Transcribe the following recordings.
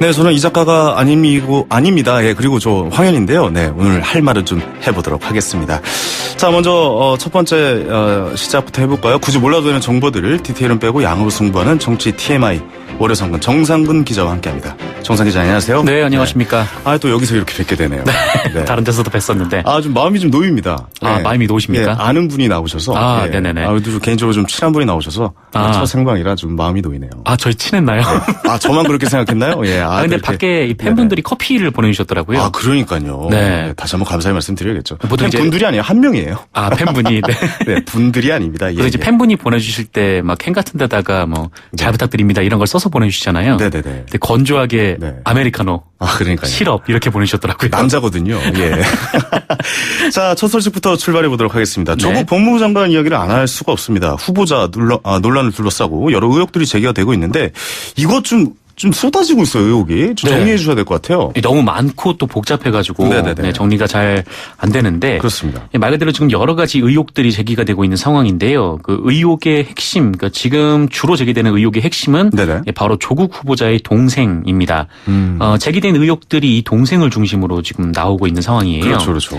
네, 저는 이 작가가 아닙니다. 예, 그리고 저 황현인데요. 네, 오늘 할 말을 좀 해보도록 하겠습니다. 자, 먼저 첫 번째 시작부터 해볼까요? 굳이 몰라도 되는 정보들을 디테일은 빼고 양으로 승부하는 정치 TMI 월요상근 정상근 기자와 함께합니다. 정상 기자 안녕하세요. 네, 안녕하십니까. 네. 아, 또 여기서 이렇게 뵙게 되네요. 네. 다른 데서도 뵀었는데. 좀 마음이 좀 놓입니다. 아, 네. 마음이 놓으십니까? 네, 아는 분이 나오셔서. 네네네. 개인적으로 좀 친한 분이 나오셔서 첫 생방이라 좀 마음이 놓이네요. 저희 친했나요? 저만 그렇게 생각했나요? 예. 근데 그렇게. 밖에 이 팬분들이 커피를 보내주셨더라고요. 그러니까요. 네. 다시 한번 감사의 말씀 드려야겠죠. 팬분들이 아니에요. 한 명이에요. 팬분이. 네. 네, 분들이 아닙니다. 그리고 이제 팬분이 보내주실 때 막 캔 같은 데다가 잘 부탁드립니다 이런 걸 써서 보내주시잖아요. 네네네. 근데 건조하게 아메리카노. 그러니까요. 시럽 이렇게 보내주셨더라고요. 남자거든요. 예. 자, 첫 소식부터 출발해 보도록 하겠습니다. 조국 법무부 장관 이야기를 안 할 수가 없습니다. 후보자 논란을 둘러싸고 여러 의혹들이 제기가 되고 있는데 이것 좀 쏟아지고 있어요, 의혹이. 좀 정리해 주셔야 될 것 같아요. 너무 많고 또 복잡해가지고 정리가 잘 안 되는데. 그렇습니다. 말 그대로 지금 여러 가지 의혹들이 제기가 되고 있는 상황인데요. 그 의혹의 핵심, 그러니까 지금 주로 제기되는 의혹의 핵심은 바로 조국 후보자의 동생입니다. 제기된 의혹들이 이 동생을 중심으로 지금 나오고 있는 상황이에요. 그렇죠.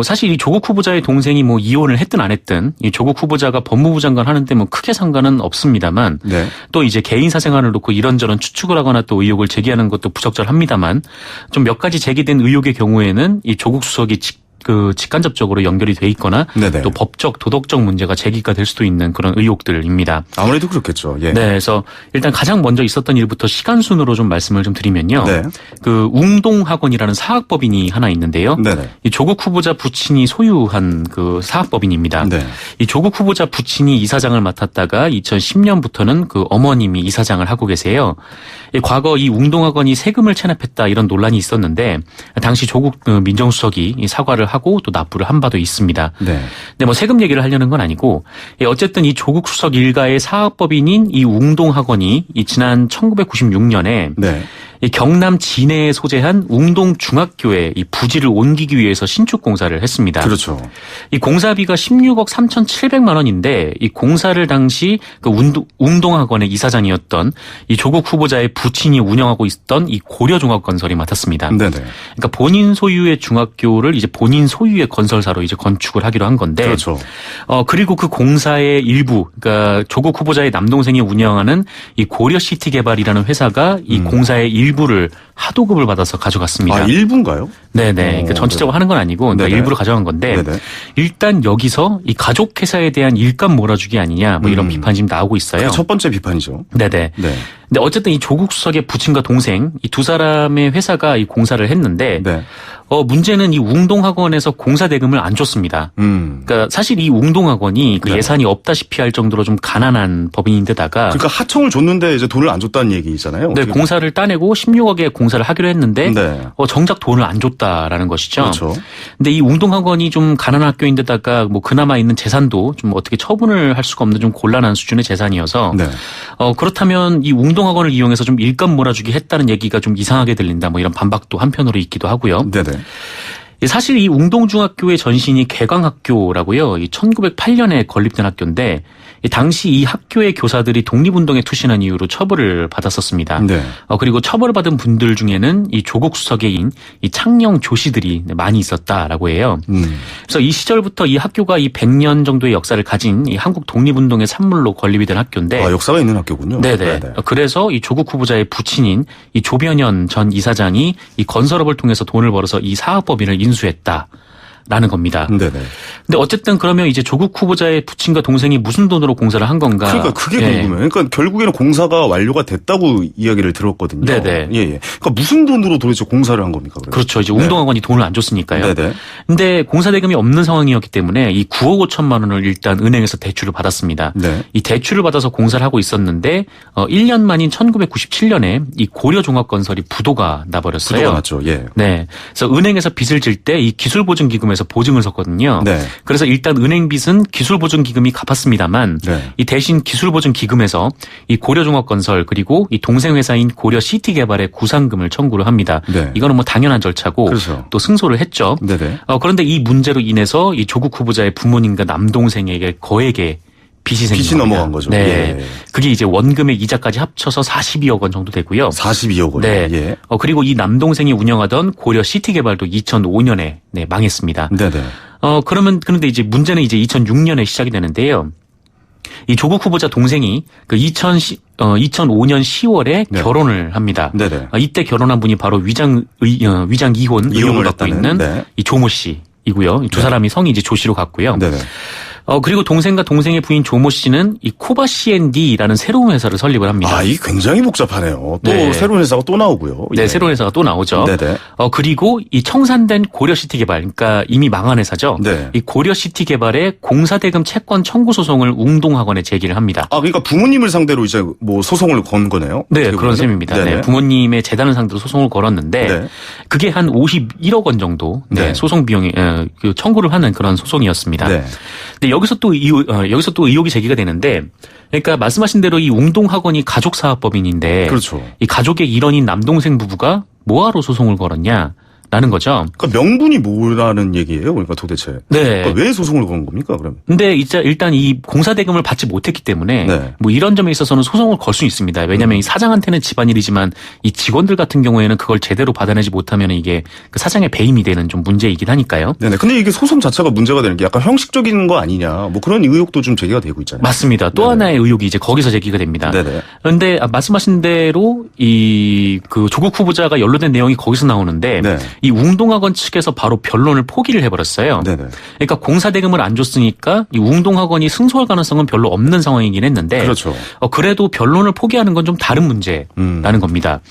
사실 이 조국 후보자의 동생이 이혼을 했든 안 했든 이 조국 후보자가 법무부 장관 하는데 크게 상관은 없습니다만 또 이제 개인 사생활을 놓고 이런저런 추측을 하거나 또 의혹을 제기하는 것도 부적절합니다만 좀 몇 가지 제기된 의혹의 경우에는 이 조국 수석이 직간접적으로 연결이 돼 있거나 또 법적 도덕적 문제가 제기가 될 수도 있는 그런 의혹들입니다. 아무래도 그렇겠죠. 예. 네, 그래서 일단 가장 먼저 있었던 일부터 시간 순으로 좀 말씀을 좀 드리면요. 그 웅동학원이라는 사학법인이 하나 있는데요. 이 조국 후보자 부친이 소유한 그 사학법인입니다. 이 조국 후보자 부친이 이사장을 맡았다가 2010년부터는 그 어머님이 이사장을 하고 계세요. 과거 이 웅동학원이 세금을 체납했다 이런 논란이 있었는데 당시 조국 민정수석이 사과를 하고 또 납부를 한 바도 있습니다. 근데 세금 얘기를 하려는 건 아니고 어쨌든 이 조국 수석 일가의 사업법인인 이 웅동학원이 지난 1996년에 이 경남 진해에 소재한 웅동중학교에 이 부지를 옮기기 위해서 신축 공사를 했습니다. 그렇죠. 이 공사비가 16억 3,700만 원인데 이 공사를 당시 그 웅동학원의 이사장이었던 이 조국 후보자의 부친이 운영하고 있었던 이 고려종합건설이 맡았습니다. 그러니까 본인 소유의 중학교를 이제 본인 소유의 건설사로 이제 건축을 하기로 한 건데. 그렇죠. 그리고 그 공사의 일부, 그러니까 조국 후보자의 남동생이 운영하는 이 고려시티 개발이라는 회사가 이 공사의 일부를 하도급을 받아서 가져갔습니다. 일부인가요? 네네. 그러니까 전체적으로 하는 건 아니고 그러니까 일부를 가져간 건데 일단 여기서 이 가족 회사에 대한 일감 몰아주기 아니냐 이런 비판이 지금 나오고 있어요. 첫 번째 비판이죠. 네네. 근데 어쨌든 이 조국 수석의 부친과 동생 이 두 사람의 회사가 이 공사를 했는데 문제는 이 웅동학원에서 공사 대금을 안 줬습니다. 그러니까 사실 이 웅동학원이 그 예산이 없다시피 할 정도로 좀 가난한 법인인데다가 그러니까 하청을 줬는데 이제 돈을 안 줬다는 얘기잖아요. 네, 공사를 따내고 16억에 공사를 하기로 했는데 정작 돈을 안 줬다라는 것이죠. 그렇죠. 근데 이 웅동학원이 좀 가난한 학교인데다가 그나마 있는 재산도 좀 어떻게 처분을 할 수가 없는 좀 곤란한 수준의 재산이어서 그렇다면 이 웅동학원을 이용해서 좀 일감 몰아주기 했다는 얘기가 좀 이상하게 들린다 이런 반박도 한편으로 있기도 하고요. 사실 이 웅동중학교의 전신이 개광학교라고요. 이 1908년에 건립된 학교인데 당시 이 학교의 교사들이 독립운동에 투신한 이유로 처벌을 받았었습니다. 그리고 처벌을 받은 분들 중에는 이 조국 수석인 이 창녕 조씨들이 많이 있었다라고 해요. 그래서 이 시절부터 이 학교가 이 100년 정도의 역사를 가진 이 한국 독립운동의 산물로 건립이 된 학교인데. 역사가 있는 학교군요. 네네. 그래서 이 조국 후보자의 부친인 이 조변현 전 이사장이 이 건설업을 통해서 돈을 벌어서 이 사학법인을 인수했다. 라는 겁니다. 근데 어쨌든 그러면 이제 조국 후보자의 부친과 동생이 무슨 돈으로 공사를 한 건가? 그러니까 그게 궁금해요. 그러니까 결국에는 공사가 완료가 됐다고 이야기를 들었거든요. 그러니까 무슨 돈으로 도대체 공사를 한 겁니까? 그래서? 그렇죠. 이제 웅동학원이 돈을 안 줬으니까요. 근데 공사 대금이 없는 상황이었기 때문에 이 9억 5천만 원을 일단 은행에서 대출을 받았습니다. 이 대출을 받아서 공사를 하고 있었는데 1년 만인 1997년에 이 고려종합건설이 부도가 나버렸어요. 부도가 났죠. 그래서 은행에서 빚을 질 때 이 기술보증기금에서 보증을 섰거든요. 그래서 일단 은행빚은 기술보증기금이 갚았습니다만 이 대신 기술보증기금에서 이 고려종합건설 그리고 이 동생회사인 고려시티개발의 구상금을 청구를 합니다. 이거는 당연한 절차고 또 승소를 했죠. 그런데 이 문제로 인해서 이 조국 후보자의 부모님과 남동생에게 거액의 빚이 생긴 빚이 넘어간 거죠. 네. 예. 그게 이제 원금액 이자까지 합쳐서 42억 원 정도 되고요. 42억 원. 네. 예. 그리고 이 남동생이 운영하던 고려 시티개발도 2005년에 망했습니다. 네네. 그런데 이제 문제는 이제 2006년에 시작이 되는데요. 이 조국 후보자 동생이 그 2005년 10월에 네. 결혼을 합니다. 네네. 이때 결혼한 분이 바로 위장 이혼 의혹을 갖고 있는 네. 이 조모 씨이고요. 두 사람이 성이 이제 조 씨로 갔고요. 네네. 그리고 동생과 동생의 부인 조모 씨는 이 코바 C&D라는 새로운 회사를 설립을 합니다. 아, 이 굉장히 복잡하네요. 또 네. 새로운 회사가 또 나오고요. 네, 예. 새로운 회사가 또 나오죠. 네네. 그리고 이 청산된 고려시티개발, 그러니까 이미 망한 회사죠. 네. 이 고려시티개발의 공사대금 채권 청구 소송을 웅동학원에 제기를 합니다. 아, 그러니까 부모님을 상대로 이제 뭐 소송을 건 거네요? 네, 그런 셈입니다. 네, 부모님의 재단을 상대로 소송을 걸었는데 네. 그게 한 51억 원 정도 네. 소송 비용이 그 청구를 하는 그런 소송이었습니다. 네. 근데 여기서 또 의혹이 제기가 되는데, 그러니까 말씀하신 대로 이 웅동학원이 가족사업법인인데, 그렇죠. 이 가족의 일원인 남동생 부부가 뭐하러 소송을 걸었냐? 라는 거죠. 그러니까 명분이 뭐라는 얘기예요? 그러니까 도대체. 네. 그러니까 왜 소송을 건 겁니까, 그러면? 근데 일단 이 공사대금을 받지 못했기 때문에 네. 뭐 이런 점에 있어서는 소송을 걸 수 있습니다. 왜냐하면 이 사장한테는 집안일이지만 이 직원들 같은 경우에는 그걸 제대로 받아내지 못하면 이게 그 사장의 배임이 되는 좀 문제이긴 하니까요. 네네. 근데 이게 소송 자체가 문제가 되는 게 약간 형식적인 거 아니냐. 뭐 그런 의혹도 좀 제기가 되고 있잖아요. 맞습니다. 또 네네. 하나의 의혹이 이제 거기서 제기가 됩니다. 네네. 그런데 말씀하신 대로 그 조국 후보자가 연루된 내용이 거기서 나오는데 네. 이 웅동학원 측에서 바로 변론을 포기를 해버렸어요. 네네. 그러니까 공사대금을 안 줬으니까 이 웅동학원이 승소할 가능성은 별로 없는 상황이긴 했는데 그렇죠. 그래도 변론을 포기하는 건 좀 다른 문제라는 겁니다.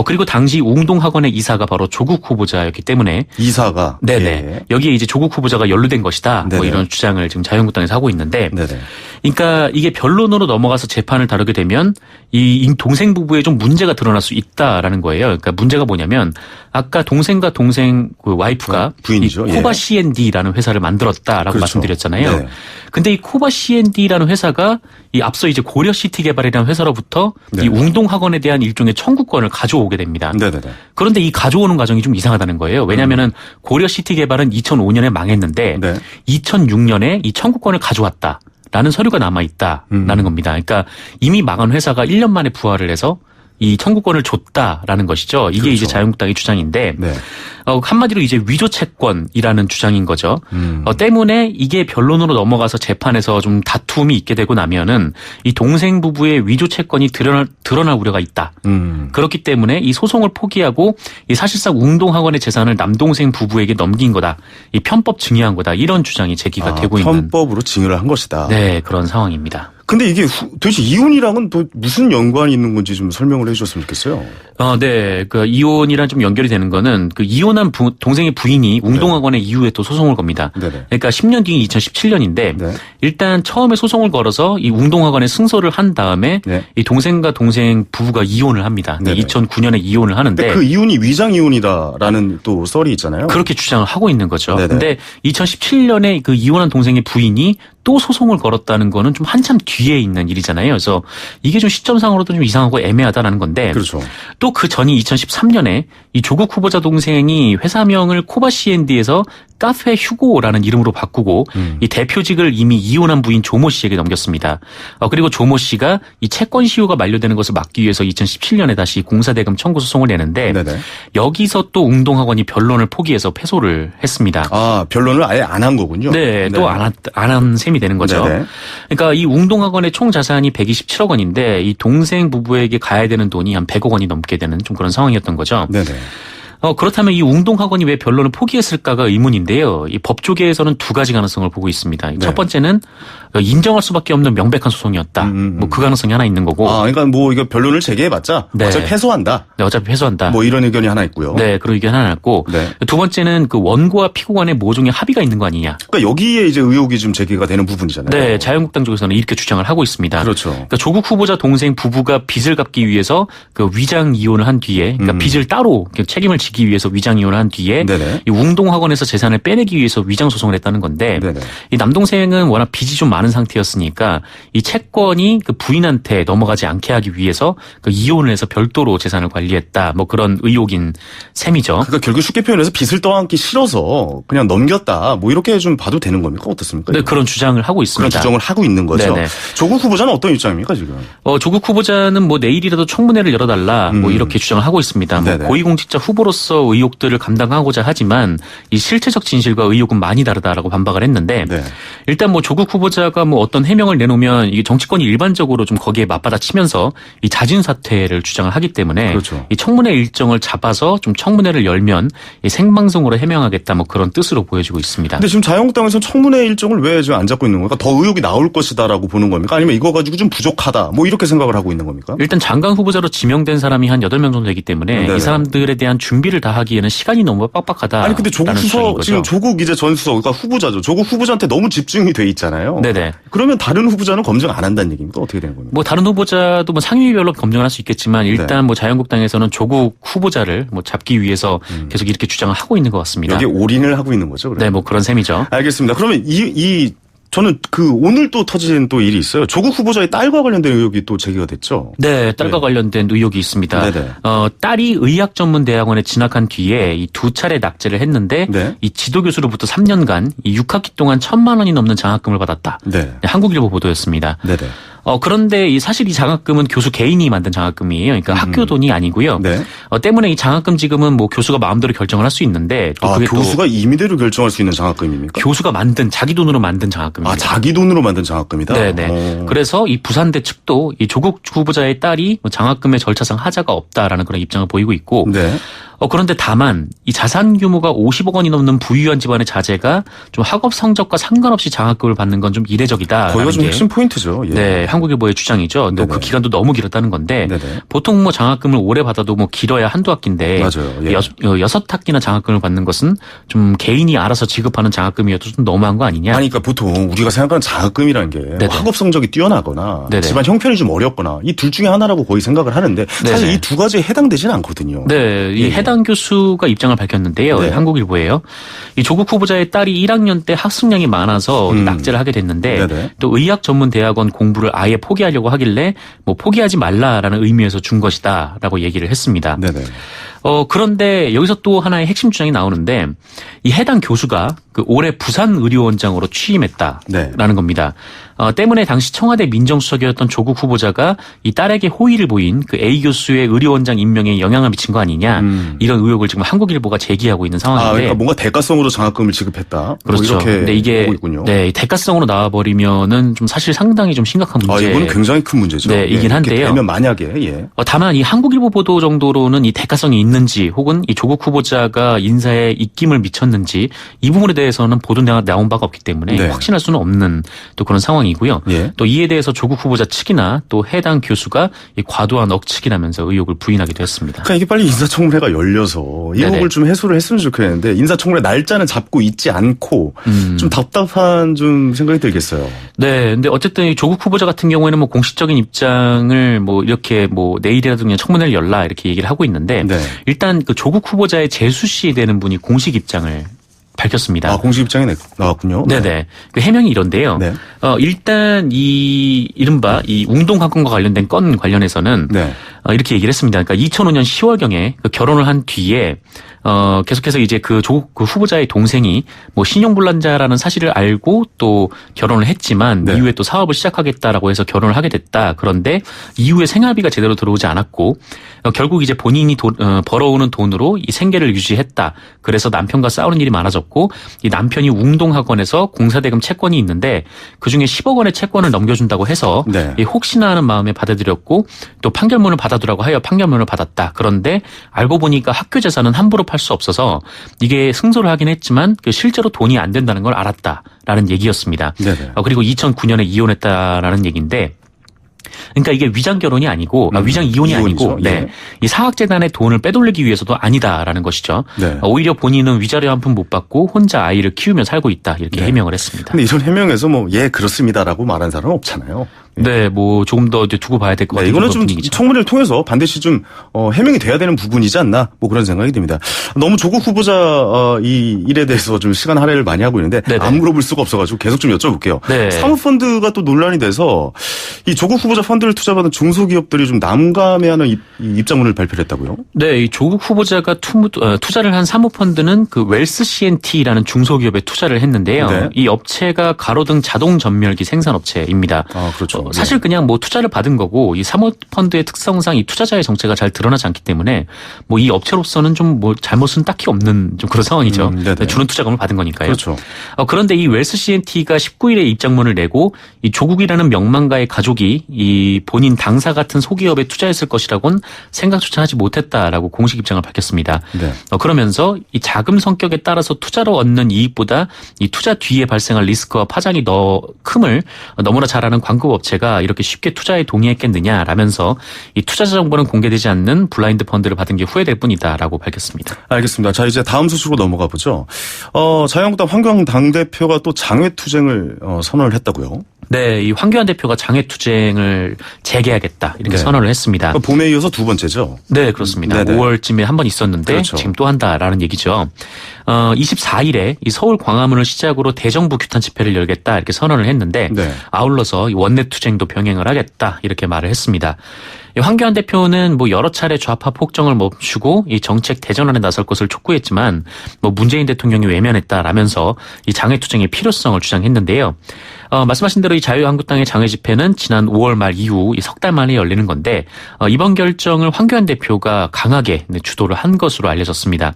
그리고 당시 웅동학원의 이사가 바로 조국 후보자였기 때문에 이사가. 네네. 예. 여기에 이제 조국 후보자가 연루된 것이다. 뭐 네네. 이런 주장을 지금 자유한국당에서 하고 있는데 네네. 그러니까 이게 변론으로 넘어가서 재판을 다루게 되면 이 동생 부부에 좀 문제가 드러날 수 있다라는 거예요. 그러니까 문제가 뭐냐면 아까 동생과 동생 그 와이프가 부인이죠. 이 코바 예. C&D라는 회사를 만들었다라고 그렇죠. 말씀드렸잖아요. 네. 근데 이 코바 C&D라는 회사가 이 앞서 이제 고려 시티개발이라는 회사로부터 네. 이 웅동학원에 대한 일종의 청구권을 가져오게 됩니다. 네네네. 그런데 이 가져오는 과정이 좀 이상하다는 거예요. 왜냐하면은 고려 시티개발은 2005년에 망했는데 네. 2006년에 이 청구권을 가져왔다. 라는 서류가 남아있다라는 겁니다. 그러니까 이미 망한 회사가 1년 만에 부활을 해서 이 청구권을 줬다라는 것이죠. 이게 그렇죠. 이제 자유한국당의 주장인데 네. 한마디로 이제 위조 채권이라는 주장인 거죠. 때문에 이게 변론으로 넘어가서 재판에서 좀 다툼이 있게 되고 나면은 이 동생 부부의 위조 채권이 드러날 우려가 있다. 그렇기 때문에 이 소송을 포기하고 이 사실상 웅동학원의 재산을 남동생 부부에게 넘긴 거다. 이 편법 증여한 거다. 이런 주장이 제기가 되고 있는. 편법으로 증여를 한 것이다. 네, 그런 상황입니다. 근데 이게 도대체 이혼이랑은 또 무슨 연관이 있는 건지 좀 설명을 해주셨으면 좋겠어요. 네. 그 이혼이랑 좀 연결이 되는 거는 그 이혼한 동생의 부인이 웅동학원에 이후에 또 소송을 겁니다. 네네. 그러니까 10년 뒤인 2017년인데 네. 일단 처음에 소송을 걸어서 이 웅동학원에 승소를 한 다음에 네. 이 동생과 동생 부부가 이혼을 합니다. 네네. 2009년에 이혼을 하는데 근데 그 이혼이 위장 이혼이다라는 또 썰이 있잖아요. 그렇게 주장을 하고 있는 거죠. 네네. 근데 2017년에 그 이혼한 동생의 부인이 또 소송을 걸었다는 거는 좀 한참 뒤에 있는 일이잖아요. 그래서 이게 좀 시점상으로도 좀 이상하고 애매하다라는 건데 그렇죠. 또 그 전이 2013년에 이 조국 후보자 동생이 회사명을 코바 C&D에서 카페 휴고라는 이름으로 바꾸고 이 대표직을 이미 이혼한 부인 조모 씨에게 넘겼습니다. 그리고 조모 씨가 이 채권 시효가 만료되는 것을 막기 위해서 2017년에 다시 공사대금 청구 소송을 내는데 네네. 여기서 또 웅동학원이 변론을 포기해서 패소를 했습니다. 아, 변론을 아예 안 한 거군요. 네, 또 안 한 셈이 되는 거죠. 네네. 그러니까 이 웅동학원의 총 자산이 127억 원인데 이 동생 부부에게 가야 되는 돈이 한 100억 원이 넘게 되는 좀 그런 상황이었던 거죠. 네네. 그렇다면 이 웅동학원이 왜 변론을 포기했을까가 의문인데요. 이 법조계에서는 두 가지 가능성을 보고 있습니다. 네. 첫 번째는 인정할 수밖에 없는 명백한 소송이었다. 뭐 그 가능성이 하나 있는 거고. 아, 그러니까 뭐 이거 변론을 재개해봤자 네. 어차피 패소한다. 네, 어차피 패소한다. 뭐 이런 의견이 하나 있고요. 네, 그런 의견 하나 있고. 네. 두 번째는 그 원고와 피고 간의 모종의 합의가 있는 거 아니냐. 그러니까 여기에 이제 의혹이 좀 제기가 되는 부분이잖아요. 네, 자유한국당 쪽에서는 이렇게 주장을 하고 있습니다. 그렇죠. 그러니까 조국 후보자 동생 부부가 빚을 갚기 위해서 그 위장 이혼을 한 뒤에 그러니까 빚을 따로 책임을 지기 위해서 위장 이혼을 한 뒤에 네네. 이 웅동학원에서 재산을 빼내기 위해서 위장 소송을 했다는 건데 네네. 이 남동생은 워낙 빚이 좀 많은 상태였으니까 이 채권이 그 부인한테 넘어가지 않게 하기 위해서 그 이혼을 해서 별도로 재산을 관리했다. 뭐 그런 의혹인 셈이죠. 그러니까 결국 쉽게 표현해서 빚을 떠안기 싫어서 그냥 넘겼다. 뭐 이렇게 좀 봐도 되는 겁니까? 어떻습니까? 네, 그런 주장을 하고 있습니다. 그런 주장을 하고 있는 거죠. 네네. 조국 후보자는 어떤 입장입니까 지금? 조국 후보자는 뭐 내일이라도 청문회를 열어달라 뭐 이렇게 주장을 하고 있습니다. 뭐 고위공직자 후보로서 의혹들을 감당하고자 하지만 이 실체적 진실과 의혹은 많이 다르다라고 반박을 했는데 네. 일단 뭐 조국 후보자가 뭐 어떤 해명을 내놓으면 이게 정치권이 일반적으로 좀 거기에 맞받아치면서 이 자진 사퇴를 주장을 하기 때문에 그렇죠. 이 청문회 일정을 잡아서 좀 청문회를 열면 이 생방송으로 해명하겠다 뭐 그런 뜻으로 보여지고 있습니다. 근데 지금 자유한국당에서는 청문회 일정을 왜 지금 안 잡고 있는 겁니까? 더 의혹이 나올 것이다라고 보는 겁니까? 아니면 이거 가지고 좀 부족하다 뭐 이렇게 생각을 하고 있는 겁니까? 일단 장관 후보자로 지명된 사람이 한 8명 정도 되기 때문에 네네. 이 사람들에 대한 준비를 다 하기에는 시간이 너무 빡빡하다. 아니 근데 조국 수석 지금 조국 이제 전 수석 그러니까 후보자죠. 조국 후보자한테 너무 집중이 돼 있잖아요. 네네. 그러면 다른 후보자는 검증 안 한다는 얘기입니까? 어떻게 되는 겁니까? 뭐 다른 후보자도 뭐 상임위별로 검증을 할 수 있겠지만 일단 뭐 자유한국당에서는 조국 후보자를 뭐 잡기 위해서 계속 이렇게 주장을 하고 있는 것 같습니다. 여기 올인을 하고 있는 거죠? 그러면? 네, 뭐 그런 셈이죠. 알겠습니다. 그러면 저는 오늘 또 터진 또 일이 있어요. 조국 후보자의 딸과 관련된 의혹이 또 제기가 됐죠. 네, 딸과 관련된 의혹이 있습니다. 네네. 딸이 의학전문대학원에 진학한 뒤에 이 2차례 낙제를 했는데 이 지도교수로부터 3년간 이 6학기 동안 1,000만 원이 넘는 장학금을 받았다. 네, 한국일보 보도였습니다. 네네. 그런데 사실 이 장학금은 교수 개인이 만든 장학금이에요. 그러니까 학교 돈이 아니고요. 네. 때문에 이 장학금 지금은 뭐 교수가 마음대로 결정을 할 수 있는데 또 그게 교수가 임의대로 결정할 수 있는 장학금입니까? 교수가 자기 돈으로 만든 장학금입니다. 자기 돈으로 만든 장학금이다? 네네. 그래서 이 부산대 측도 이 조국 후보자의 딸이 장학금의 절차상 하자가 없다라는 그런 입장을 보이고 있고 네. 그런데 다만 이 자산 규모가 50억 원이 넘는 부유한 집안의 자제가 좀 학업 성적과 상관없이 장학금을 받는 건 좀 이례적이다. 거기가 좀 핵심 포인트죠. 예. 네, 한국일보의 주장이죠. 그 기간도 너무 길었다는 건데 네네. 보통 뭐 장학금을 오래 받아도 뭐 길어야 한두 학기인데 맞아요. 예. 6학기나 장학금을 받는 것은 좀 개인이 알아서 지급하는 장학금이어도 좀 너무한 거 아니냐? 아니 그러니까 보통 우리가 생각하는 장학금이라는 게 뭐 학업 성적이 뛰어나거나 집안 형편이 좀 어렵거나 이 둘 중에 하나라고 거의 생각을 하는데 사실 이 두 가지에 해당되지는 않거든요. 네, 이 해당 교수가 입장을 밝혔는데요. 네. 한국일보예요. 이 조국 후보자의 딸이 1학년 때 학습량이 많아서 낙제를 하게 됐는데 네네. 또 의학 전문 대학원 공부를 아예 포기하려고 하길래 뭐 포기하지 말라라는 의미에서 준 것이다라고 얘기를 했습니다. 네네. 그런데 여기서 또 하나의 핵심 주장이 나오는데 이 해당 교수가 그 올해 부산의료원장으로 취임했다라는 겁니다. 때문에 당시 청와대 민정수석이었던 조국 후보자가 이 딸에게 호의를 보인 그 A 교수의 의료원장 임명에 영향을 미친 거 아니냐 이런 의혹을 지금 한국일보가 제기하고 있는 상황인데. 그러니까 뭔가 대가성으로 장학금을 지급했다. 그렇죠. 뭐 이렇게 근데 이게 보고 있군요. 네, 대가성으로 나와버리면은 좀 사실 상당히 좀 심각한 문제. 이거는 굉장히 큰 문제죠. 네, 이긴 한데요. 되면 만약에 다만 이 한국일보 보도 정도로는 이 대가성이 있는지 혹은 이 조국 후보자가 인사에 입김을 미쳤는지 이 부분에 대해서는 보도 나온 바가 없기 때문에 확신할 수는 없는 또 그런 상황이고요. 또 이에 대해서 조국 후보자 측이나 또 해당 교수가 이 과도한 억측이라면서 의혹을 부인하기도 했습니다. 그러니까 이게 빨리 인사청문회가 열려서 이 의혹을 좀 해소를 했으면 좋겠는데 인사청문회 날짜는 잡고 있지 않고 좀 답답한 좀 생각이 들겠어요. 네, 근데 어쨌든 이 조국 후보자 같은 경우에는 뭐 공식적인 입장을 뭐 이렇게 뭐 내일이라도 그냥 청문회를 열라 이렇게 얘기를 하고 있는데 일단 그 조국 후보자의 재수씨 되는 분이 공식 입장을 밝혔습니다. 공식 입장이 나왔군요. 네네. 그 해명이 이런데요. 일단 이 이른바 이 웅동학원과 관련된 건 관련해서는 이렇게 얘기를 했습니다. 그러니까 2005년 10월경에 그 결혼을 한 뒤에 계속해서 이제 그 조국 그 후보자의 동생이 뭐 신용불란자라는 사실을 알고 또 결혼을 했지만 이후에 또 사업을 시작하겠다라고 해서 결혼을 하게 됐다. 그런데 이후에 생활비가 제대로 들어오지 않았고 결국 이제 본인이 벌어오는 돈으로 이 생계를 유지했다. 그래서 남편과 싸우는 일이 많아졌고 이 남편이 웅동학원에서 공사대금 채권이 있는데 그중에 10억 원의 채권을 넘겨준다고 해서 혹시나 하는 마음에 받아들였고 또 판결문을 받아두라고 하여 판결문을 받았다. 그런데 알고 보니까 학교 재산은 함부로 팔 수 없어서 이게 승소를 하긴 했지만 실제로 돈이 안 된다는 걸 알았다라는 얘기였습니다. 그리고 2009년에 이혼했다라는 얘기인데 그러니까 이게 위장 결혼이 아니고 위장 이혼이 아니고 이 사학재단의 돈을 빼돌리기 위해서도 아니다라는 것이죠. 오히려 본인은 위자료 한 푼 못 받고 혼자 아이를 키우며 살고 있다 이렇게 해명을 했습니다. 근데 이런 해명에서 그렇습니다라고 말한 사람은 없잖아요. 네, 뭐 조금 더 이제 두고 봐야 될 것 같아요. 이거는 좀 청문회를 통해서 반드시 좀 해명이 돼야 되는 부분이지 않나 뭐 그런 생각이 듭니다. 너무 조국 후보자 이 일에 대해서 좀 시간 할애를 많이 하고 있는데 네네. 안 물어볼 수가 없어가지고 계속 좀 여쭤볼게요. 네. 사모펀드가 또 논란이 돼서 이 조국 후보자 펀드를 투자받은 중소기업들이 좀 난감해하는 입장문을 발표를 했다고요? 네, 이 조국 후보자가 투자를 한 사모펀드는 그 웰스 CNT라는 중소기업에 투자를 했는데요. 네. 이 업체가 가로등 자동 전멸기 생산업체입니다. 아, 그렇죠. 사실 그냥 뭐 투자를 받은 거고 이 사모펀드의 특성상 이 투자자의 정체가 잘 드러나지 않기 때문에 뭐 이 업체로서는 좀 뭐 잘못은 딱히 없는 좀 그런 상황이죠. 주는 투자금을 받은 거니까요. 그렇죠. 그런데 이 웰스 CNT가 19일에 입장문을 내고 이 조국이라는 명망가의 가족이 이 본인 당사 같은 소기업에 투자했을 것이라고는 생각조차 하지 못했다라고 공식 입장을 밝혔습니다. 네. 그러면서 이 자금 성격에 따라서 투자로 얻는 이익보다 이 투자 뒤에 발생할 리스크와 파장이 더 큼을 너무나 잘 아는 광급 업체가 이렇게 쉽게 투자에 동의했겠느냐라면서 이 투자자 정보는 공개되지 않는 블라인드 펀드를 받은 게 후회될 뿐이다라고 밝혔습니다. 알겠습니다. 자, 이제 다음 소식으로 넘어가 보죠. 자유한국당 황교안 당대표가 또 장외투쟁을 선언을 했다고요? 네, 이 황교안 대표가 장외투쟁을 재개하겠다 이렇게 선언을 했습니다. 봄에 이어서 두 번째죠? 네, 그렇습니다. 네네. 5월쯤에 한 번 있었는데 그렇죠. 지금 또 한다라는 얘기죠. 24일에 이 서울 광화문을 시작으로 대정부 규탄 집회를 열겠다 이렇게 선언을 했는데 아울러서 원내투쟁도 병행을 하겠다 이렇게 말을 했습니다. 황교안 대표는 뭐 여러 차례 좌파 폭정을 멈추고 이 정책 대전환에 나설 것을 촉구했지만 뭐 문재인 대통령이 외면했다라면서 이 장외투쟁의 필요성을 주장했는데요. 말씀하신 대로 이 자유한국당의 장외 집회는 지난 5월 말 이후 석 달 만에 열리는 건데 이번 결정을 황교안 대표가 강하게 주도를 한 것으로 알려졌습니다.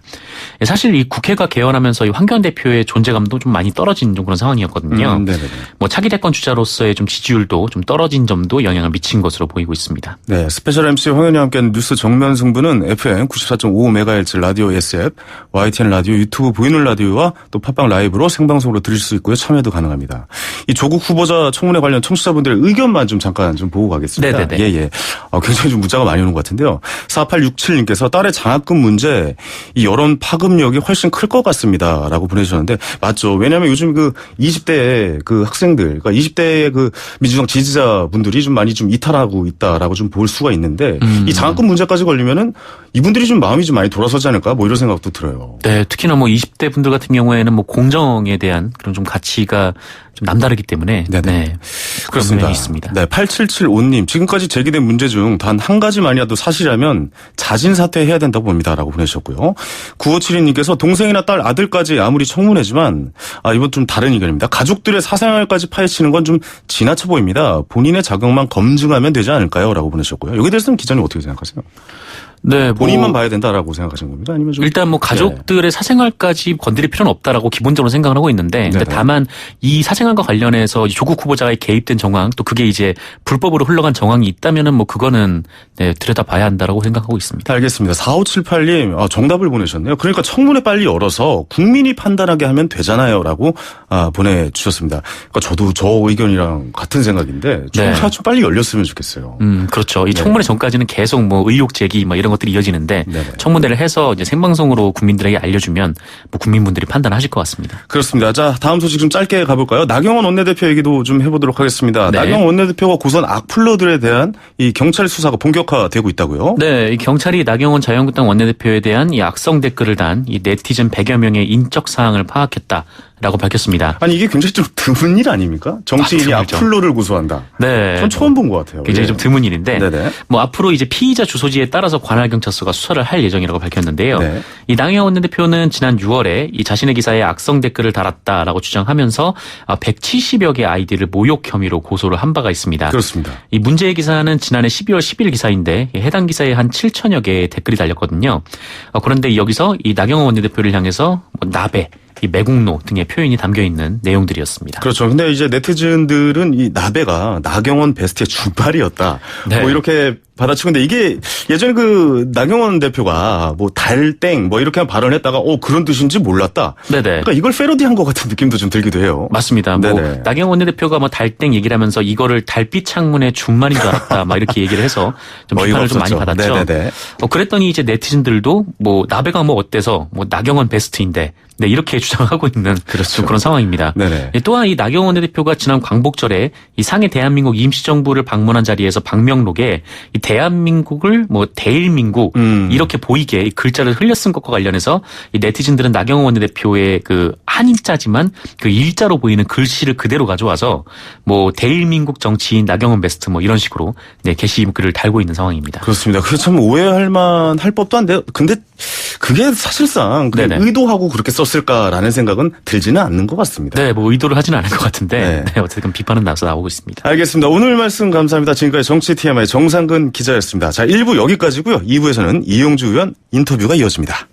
사실 이 국회가 개헌하면서 이 황교안 대표의 존재감도 좀 많이 떨어진 좀 그런 상황이었거든요. 뭐 차기 대권 주자로서의 좀 지지율도 좀 떨어진 점도 영향을 미친 것으로 보이고 있습니다. 네, 스페셜 MC 황현희와 함께하는 뉴스 정면 승부는 FM 94.5MHz 라디오 SF, YTN 라디오, 유튜브 보이는 라디오와 또 팟빵 라이브로 생방송으로 들을 수 있고요. 참여도 가능합니다. 이 조국 후보자 청문회 관련 청취자분들의 의견만 좀 잠깐 좀 보고 가겠습니다. 네네네. 예. 굉장히 좀 문자가 많이 오는 것 같은데요. 4867님께서 딸의 장학금 문제, 이 여론 파급력이 훨씬 클 것 같습니다. 라고 보내주셨는데, 맞죠. 왜냐하면 요즘 그 20대의 그 학생들, 그러니까 20대의 그 민주당 지지자분들이 좀 많이 좀 이탈하고 있다라고 좀 볼 수가 있는데, 이 장학금 문제까지 걸리면은 이분들이 좀 마음이 좀 많이 돌아서지 않을까? 뭐 이런 생각도 들어요. 네, 특히나 뭐 20대 분들 같은 경우에는 뭐 공정에 대한 그런 좀 가치가 좀 남다르기 때문에 네, 그렇습니다. 있습니다. 네, 8775님 지금까지 제기된 문제 중 단 한 가지만이라도 사실이라면 자진 사퇴해야 된다고 봅니다라고 보내셨고요. 9572님께서 동생이나 딸, 아들까지 아무리 청문회지만 이번 좀 다른 의견입니다. 가족들의 사생활까지 파헤치는 건 좀 지나쳐 보입니다. 본인의 자격만 검증하면 되지 않을까요?라고 보내셨고요. 여기에 대해서는 기자님 어떻게 생각하세요? 네, 본인만 봐야 된다라고 생각하시는 겁니다? 아니면 좀 일단 뭐 가족들의 사생활까지 건드릴 필요는 없다라고 기본적으로 생각을 하고 있는데, 근데 다만 이 사생활과 관련해서 조국 후보자가 개입된 정황, 또 그게 이제 불법으로 흘러간 정황이 있다면은 뭐 그거는 들여다봐야 한다라고 생각하고 있습니다. 알겠습니다. 4578님 정답을 보내셨네요. 그러니까 청문회 빨리 열어서 국민이 판단하게 하면 되잖아요라고 보내주셨습니다. 그러니까 저도 저 의견이랑 같은 생각인데 청문회가 좀 빨리 열렸으면 좋겠어요. 그렇죠. 이 청문회 전까지는 계속 뭐 의혹 제기 뭐 이런 것들이 이어지는데 청문회를 해서 이제 생방송으로 국민들에게 알려주면 뭐 국민분들이 판단하실 것 같습니다. 그렇습니다. 자, 다음 소식 좀 짧게 가볼까요? 나경원 원내대표 얘기도 좀 해보도록 하겠습니다. 나경원 원내대표가 고소한 악플러들에 대한 이 경찰 수사가 본격화되고 있다고요? 네, 이 경찰이 나경원 자유한국당 원내대표에 대한 이 악성 댓글을 단 이 네티즌 100여 명의 인적 사항을 파악했다. 라고 밝혔습니다. 아니 이게 굉장히 좀 드문 일 아닙니까? 정치인이 악플러를 고소한다. 네, 전 처음 본 것 같아요. 굉장히 좀 드문 일인데, 뭐 앞으로 이제 피의자 주소지에 따라서 관할 경찰서가 수사를 할 예정이라고 밝혔는데요. 이 나경원 원내대표는 지난 6월에 이 자신의 기사에 악성 댓글을 달았다라고 주장하면서 170여 개 아이디를 모욕 혐의로 고소를 한 바가 있습니다. 그렇습니다. 이 문제의 기사는 지난해 12월 10일 기사인데 해당 기사에 한 7천여 개의 댓글이 달렸거든요. 그런데 여기서 이 나경원 원내대표를 향해서 뭐 나배, 이 매국노 등의 표현이 담겨 있는 내용들이었습니다. 그렇죠. 근데 이제 네티즌들은 이 나배가 나경원 베스트의 준말이었다. 뭐 이렇게 받아치고 근데 이게 예전에 그 나경원 대표가 뭐 달땡 뭐 이렇게 발언했다가 그런 뜻인지 몰랐다. 그러니까 이걸 패러디한 것 같은 느낌도 좀 들기도 해요. 맞습니다. 뭐 나경원 원내대표가 뭐 달땡 얘기를 하면서 이거를 달빛 창문의 준말인 줄 알았다. 막 이렇게 얘기를 해서 좀 비판을 좀 많이 받았죠. 그랬더니 이제 네티즌들도 뭐 나배가 뭐 어때서 뭐 나경원 베스트인데 네, 이렇게 주장하고 있는 그렇죠. 그런 상황입니다. 네네. 또한 이 나경원 원내대표가 지난 광복절에 이 상해 대한민국 임시정부를 방문한 자리에서 방명록에 이 대한민국을 뭐 대일민국 이렇게 보이게 이 글자를 흘려 쓴 것과 관련해서 이 네티즌들은 나경원 원내대표의 그 한인자지만 그 일자로 보이는 글씨를 그대로 가져와서 뭐 대일민국 정치인 나경원 베스트 뭐 이런 식으로 네, 게시글을 달고 있는 상황입니다. 그렇습니다. 그게 참 오해할 만할 법도 한데요. 근데 그게 사실상 의도하고 그렇게 썼을까라는 생각은 들지는 않는 것 같습니다. 네, 뭐 의도를 하지는 않은 것 같은데 네, 어쨌든 비판은 나오고 있습니다. 알겠습니다. 오늘 말씀 감사합니다. 지금까지 정치 TMI 정상근 기자였습니다. 자, 1부 여기까지고요. 2부에서는 이용주 의원 인터뷰가 이어집니다.